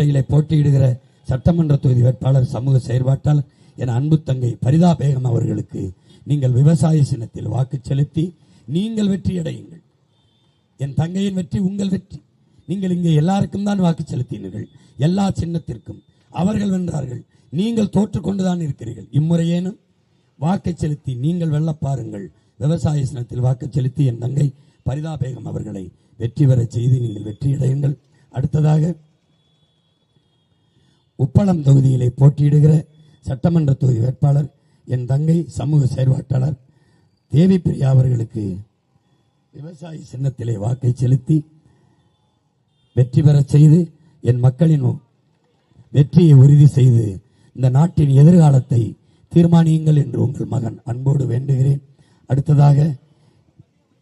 பேட்டையிலே போட்டியிடுகிற சட்டமன்ற தொகுதி வேட்பாளர் சமூக செயற்பாட்டாளர் என் அன்பு தங்கை பரிதா பேகம் அவர்களுக்கு நீங்கள் விவசாய சின்னத்தில் வாக்கு செலுத்தி நீங்கள் வெற்றியடையுங்கள். என் தங்கையின் வெற்றி உங்கள் வெற்றி. நீங்கள் இங்கே எல்லாருக்கும் தான் வாக்கு செலுத்தினீர்கள், எல்லா சின்னத்திற்கும். அவர்கள் வென்றார்கள், நீங்கள் தோற்றுக்கொண்டுதான் இருக்கிறீர்கள். இம்முறையேனும் வாக்கு செலுத்தி நீங்கள் வெல்ல பாருங்கள். விவசாய சின்னத்தில் வாக்கு செலுத்தி என் தங்கை பரிதா பேகம் அவர்களை வெற்றி பெற செய்து நீங்கள் வெற்றியடையுங்கள். அடுத்ததாக உப்பளம் தொகுதியிலே போட்டியிடுகிற சட்டமன்ற தொகுதி வேட்பாளர் என் தங்கை சமூக செயற்பாட்டாளர் தேவி பிரியா அவர்களுக்கு விவசாய சின்னத்திலே வாக்கை செலுத்தி வெற்றி பெற செய்து என் மக்களின் வெற்றியை உறுதி செய்து இந்த நாட்டின் எதிர்காலத்தை தீர்மானியுங்கள் என்று உங்கள் மகன் அன்போடு வேண்டுகிறேன். அடுத்ததாக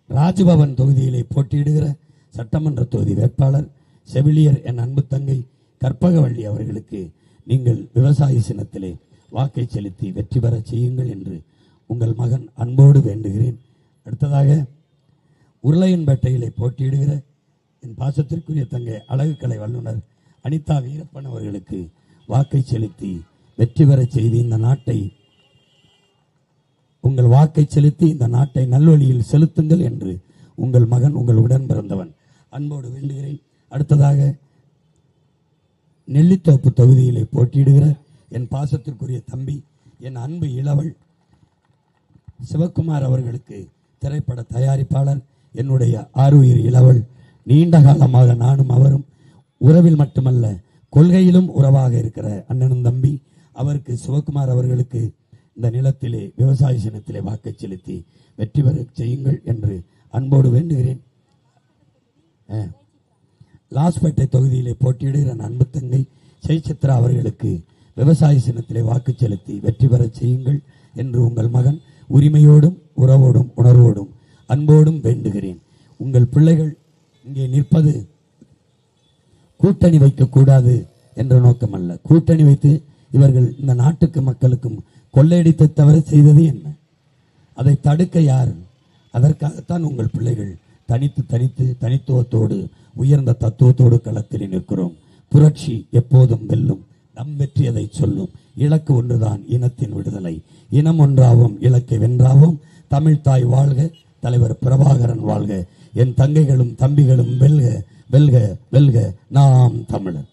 ராஜ்பவன் தொகுதியிலே போட்டியிடுகிற சட்டமன்ற தொகுதி வேட்பாளர் செவிலியர் என் அன்பு தங்கை கற்பகவள்ளி அவர்களுக்கு நீங்கள் விவசாய சின்னத்திலே வாக்கை செலுத்தி வெற்றி பெற செய்யுங்கள் என்று உங்கள் மகன் அன்போடு வேண்டுகிறேன். அடுத்ததாக உருளையன்பேட்டையிலே போட்டியிடுகிற என் பாசத்திற்குரிய தங்கை அழகுக்கலை வல்லுநர் அனிதா வீரப்பன் அவர்களுக்கு வாக்கை செலுத்தி வெற்றி பெற செய்து இந்த நாட்டை உங்கள் வாக்கை செலுத்தி இந்த நாட்டை நல்வழியில் செலுத்துங்கள் என்று உங்கள் மகன் உங்கள் உடன் பிறந்தவன் அன்போடு வேண்டுகிறேன். அடுத்ததாக நெல்லித்தோப்பு தொகுதியிலே போட்டியிடுகிற என் பாசத்திற்குரிய தம்பி என் அன்பு இளவல் சிவக்குமார் அவர்களுக்கு திரைப்பட தயாரிப்பாளர் என்னுடைய ஆருயிர் இளவல், நீண்ட காலமாக நானும் அவரும் உறவில் மட்டுமல்ல கொள்கையிலும் உறவாக இருக்கிற அண்ணனும் தம்பி. அவருக்கு சிவக்குமார் அவர்களுக்கு இந்த நிலத்திலே விவசாய சின்னத்திலே வாக்கை செலுத்தி வெற்றி பெற செய்யுங்கள் என்று அன்போடு வேண்டுகிறேன். லாஸ்பேட்டை தொகுதியிலே போட்டியிடுகிற அன்பு தங்கை ஜெயசித்ரா அவர்களுக்கு விவசாய சின்னத்திலே வாக்கு செலுத்தி வெற்றி பெற செய்யுங்கள் என்று உங்கள் மகன் உரிமையோடும் உறவோடும் உணர்வோடும் அன்போடும் வேண்டுகிறேன். உங்கள் பிள்ளைகள் இங்கே நிற்பது கூட்டணி வைக்கக்கூடாது என்ற நோக்கம் அல்ல. கூட்டணி வைத்து இவர்கள் இந்த நாட்டுக்கு மக்களுக்கும் கொள்ளையடித்து தவறு செய்தது என்ன? அதை தடுக்க யார்? அதற்காகத்தான் உங்கள் பிள்ளைகள் தனித்துவத்தோடு உயர்ந்த தத்துவத்தோடு களத்தில் நிற்கிறோம். புரட்சி எப்போதும் வெல்லும், நம் வெற்றி அதை சொல்லும். இலக்கு ஒன்றுதான், இனத்தின் விடுதலை. இனம் ஒன்றாவும் இலக்கை வென்றாவும். தமிழ் தாய் வாழ்க, தலைவர் பிரபாகரன் வாழ்க. என் தங்கைகளும் தம்பிகளும் வெல்க வெல்க வெல்க, நாம் தமிழர்.